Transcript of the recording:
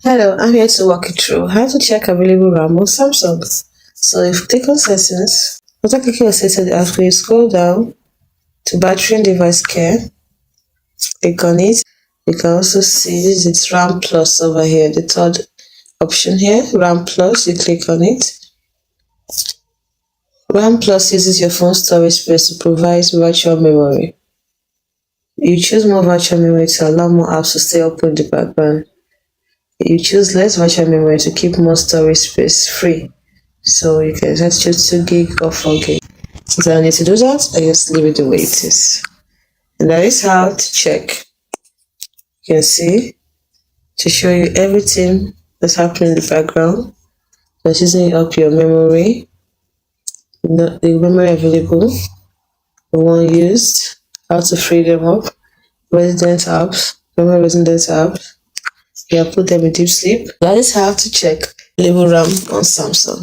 Hello, I'm here to walk you through how to check available RAM on Samsung. So if you click on settings, after clicking on settings, after you scroll down to battery and device care, click on it. You can also see it's RAM Plus over here, the third option here, RAM Plus, you click on it. RAM Plus uses your phone storage space to provide virtual memory. You choose more virtual memory to allow more apps to stay open in the background. You choose less virtual memory to keep more storage space free. So you can just choose 2 gig or 4 gig. Since I don't need to do that, I just leave it the way it is. And that is how to check. You can see to show you everything that's happening in the background. That's using up your memory, the memory available, the one used, how to free them up, resident apps, memory resident apps. You put them in deep sleep. That is how to check available RAM on Samsung.